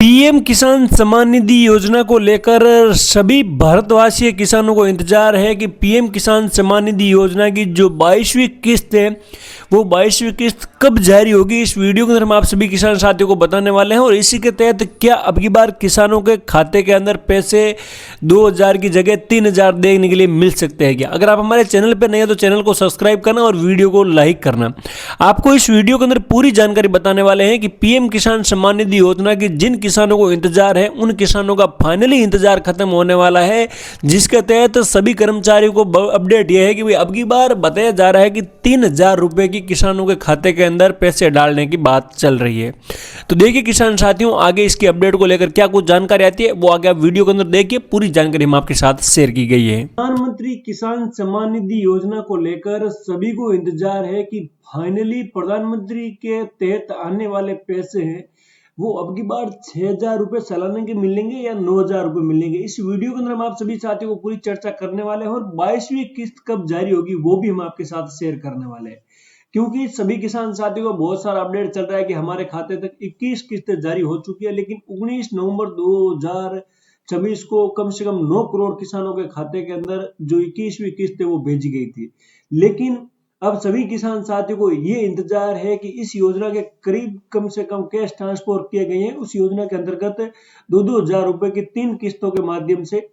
PM किसान सम्मान निधि योजना को लेकर सभी भारतवासी किसानों को इंतजार है कि पीएम किसान सम्मान निधि योजना की जो 22वीं किस्त है वो 22वीं किस्त कब जारी होगी। इस वीडियो के अंदर हम आप सभी किसान साथियों को बताने वाले हैं और इसी के तहत क्या अब की बार किसानों के खाते के अंदर पैसे 2000 की जगह 3000 देने के लिए मिल सकते हैं क्या। अगर आप हमारे चैनल पर नए हैं तो चैनल को सब्सक्राइब करना और वीडियो को लाइक करना। आपको इस वीडियो के अंदर पूरी जानकारी बताने वाले हैं कि पीएम किसान सम्मान निधि योजना की जिन किसानों को इंतजार है उन किसानों का फाइनली इंतजार खत्म होने वाला है, जिसके तहत सभी कर्मचारियों को अपडेट यह है कि भाई अब की बार बताया जा रहा है कि 3000 रुपए की किसानों के खाते के अंदर पैसे डालने की बात चल रही है। तो देखिए किसान साथियों, आगे इसकी अपडेट को लेकर क्या कुछ जानकारी आती है वो आगे आप वीडियो के अंदर देखिए, पूरी जानकारी हम आपके साथ शेयर की गई है। प्रधानमंत्री किसान सम्मान निधि योजना को लेकर सभी को इंतजार है कि फाइनली प्रधानमंत्री के तहत आने वाले पैसे हैं वो अब की बार 6000 रुपए सालाना के मिलेंगे या 9000 रुपए मिलेंगे। इस वीडियो के अंदर हम आप सभी साथियों को पूरी चर्चा करने वाले हैं और 22वीं किस्त कब जारी होगी वो भी हम आपके साथ शेयर करने वाले हैं, क्योंकि सभी किसान साथियों को बहुत सारा अपडेट चल रहा है कि हमारे खाते तक 21 किस्तें जारी हो चुकी है, लेकिन 19 नवंबर 2024 को कम से कम 9 करोड़ किसानों के खाते के अंदर जो 21वीं किस्त है वो भेजी गई थी। लेकिन अब सभी किसान साथियों को ये इंतजार है कि इस योजना के करीब कम से कम कैश ट्रांसफर किए गए हैं। उस योजना के अंतर्गत 2-2000 रुपए की 3 किस्तों के माध्यम से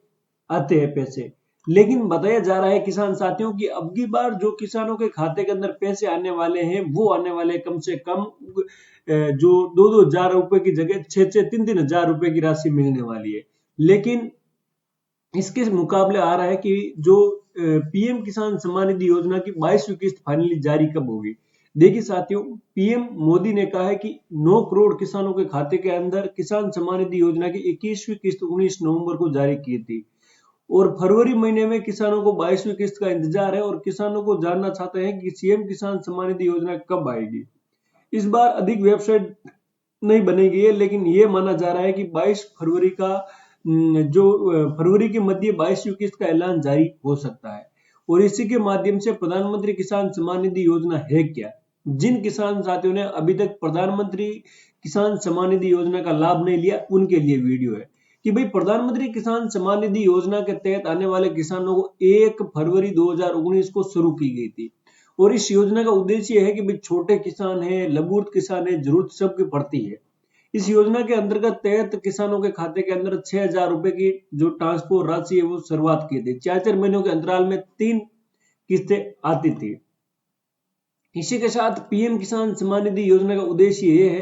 आते हैं पैसे। लेकिन बताया जा रहा है किसान साथियों की अब की बार जो किसानों के खाते के अंदर पैसे आने वाले हैं वो आने वाले कम से कम जो 2-2000 रुपए की जगह 6-3 हजार रुपए की राशि मिलने वाली है। लेकिन इसके मुकाबले आ रहा है कि जो पीएम किसान सम्मान निधि योजना की 22वीं किस्त फाइनली जारी कब होगी। देखिए साथियों, पीएम मोदी ने कहा है कि 9 करोड़ किसानों के खाते के अंदर किसान सम्मान निधि योजना की 21वीं किस्त 19 नवंबर को जारी की थी और फरवरी महीने में किसानों को 22वीं किस्त का इंतजार है और किसानों को जानना चाहते हैं कि सीएम किसान सम्मान निधि योजना कब आएगी। इस बार अधिक वेबसाइट नहीं बनेगी है, लेकिन ये माना जा रहा है कि 22 फरवरी का जो फरवरी के मध्य 22वीं किस्त का ऐलान जारी हो सकता है। और इसी के माध्यम से प्रधानमंत्री किसान सम्मान निधि योजना है क्या, जिन किसान साथियों ने अभी तक प्रधानमंत्री किसान सम्मान निधि योजना का लाभ नहीं लिया उनके लिए वीडियो है कि भाई प्रधानमंत्री किसान सम्मान निधि योजना के तहत आने वाले किसानों को 1 फरवरी 2019 को शुरू की गई थी और इस योजना का उद्देश्य है कि भाई छोटे किसान है, लघुत किसान है, जरूरत सबकी पड़ती है। इस योजना के अंतर्गत तहत किसानों के खाते के अंदर 6000 रुपए की जो ट्रांसफर राशि है वो शुरुआत की थी। 4-4 महीनों के अंतराल में 3 किस्तें आती थी। इसी के साथ पीएम किसान सम्मान निधि योजना का उद्देश्य ये है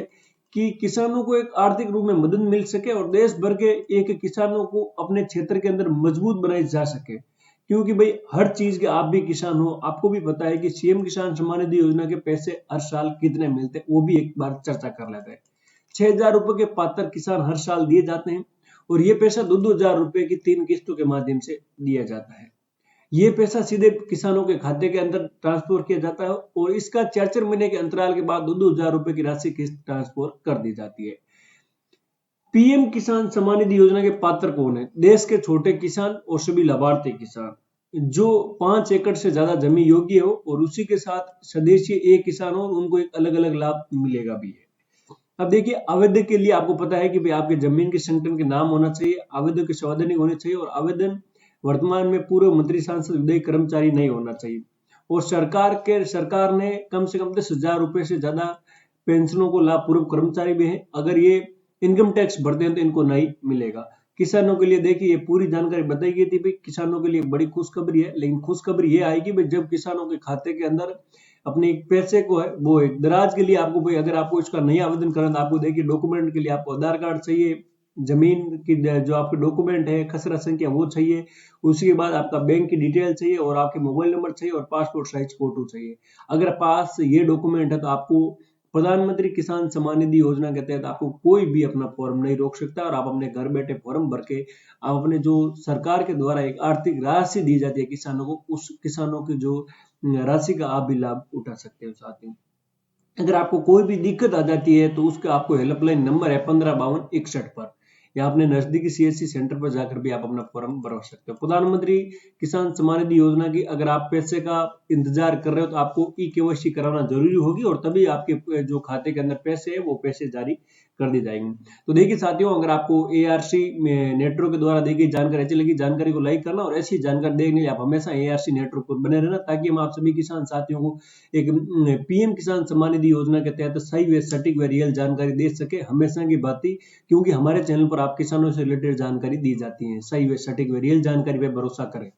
कि किसानों को एक आर्थिक रूप में मदद मिल सके और देश भर के एक किसानों को अपने क्षेत्र के अंदर मजबूत बनाई जा सके, क्योंकि भाई हर चीज के आप भी किसान हो, आपको भी पता है कि सीएम किसान सम्मान निधि योजना के पैसे हर साल कितने मिलते हैं, वो भी एक बार चर्चा कर लेते हैं। 6000 रुपए के पात्र किसान हर साल दिए जाते हैं और ये पैसा 2-2000 रुपए की 3 किस्तों के माध्यम से दिया जाता है। ये पैसा सीधे किसानों के खाते के अंदर ट्रांसफर किया जाता है और इसका 4-4 महीने के अंतराल के बाद 2-2000 रुपए की राशि किस्त ट्रांसफर कर दी जाती है। पीएम किसान सम्मान निधि योजना के पात्र कौन है? देश के छोटे किसान और सभी लाभार्थी किसान जो 5 एकड़ से ज्यादा जमीन योग्य हो और उसी के साथ स्वदेशी एक किसान हो, उनको एक अलग अलग लाभ मिलेगा भी है। अब देखिए, आवेदन के लिए आपको पता है कि भाई आपके जमीन के संगठन के नाम होना चाहिए, आवेदन के संवैधानिक होने चाहिए और आवेदन वर्तमान में पूर्व मंत्री सांसद विधायी कर्मचारी नहीं होना चाहिए। और सरकार ने कम से कम 10,000 रुपए से ज्यादा पेंशनों को लाभ पूर्व कर्मचारी भी हैं। अगर ये इनकम टैक्स भरते हैं तो इनको नहीं मिलेगा। किसानों के लिए देखिए ये पूरी जानकारी बताई गई थी, भाई किसानों के लिए बड़ी खुशखबरी है, लेकिन खुशखबरी ये आएगी भाई जब किसानों के खाते के अंदर अपने पैसे को है वो एक दराज के लिए आपको भाई अगर आपको इसका नहीं आवेदन करना तो आपको देखिए डॉक्यूमेंट के लिए आपको आधार कार्ड चाहिए, जमीन की जो आपके डॉक्यूमेंट है, खसरा संख्या वो चाहिए, उसके बाद आपका बैंक की डिटेल चाहिए और आपके मोबाइल नंबर चाहिए और पासपोर्ट साइज फोटो चाहिए। अगर पास ये डॉक्यूमेंट है तो आपको प्रधानमंत्री किसान सम्मान निधि योजना के तहत आपको कोई भी अपना फॉर्म नहीं रोक सकता और आप अपने घर बैठे फॉर्म भर के आप अपने जो सरकार के द्वारा एक आर्थिक राशि दी जाती है किसानों को, उस किसानों की जो राशि का आप भी लाभ उठा सकते हो। साथियों, अगर आपको कोई भी दिक्कत आ जाती है तो उसका आपको हेल्पलाइन नंबर है 155261 पर या अपने नजदीकी सीएससी सेंटर पर जाकर भी आप अपना फॉर्म भरवा सकते हो। प्रधानमंत्री किसान सम्मान निधि योजना की अगर आप पैसे का इंतजार कर रहे हो तो आपको ई केवाईसी कराना जरूरी होगी और तभी आपके जो खाते के अंदर पैसे है वो पैसे जारी कर दी जाएंगी। तो देखिए साथियों, अगर आपको ARC नेटवर्क के द्वारा देखिए जानकारी अच्छी लगी, जानकारी को लाइक करना और ऐसी जानकारी देखने के लिए आप हमेशा ARC नेटवर्क पर बने रहना, ताकि हम आप सभी किसान साथियों को एक PM किसान सम्मान निधि योजना के तहत सही व सटीक व रियल जानकारी दे सके। हमेशा की बात ही, क्योंकि हमारे चैनल पर आप किसानों से रिलेटेड जानकारी दी जाती है। सही व सटीक व रियल जानकारी पे भरोसा करें।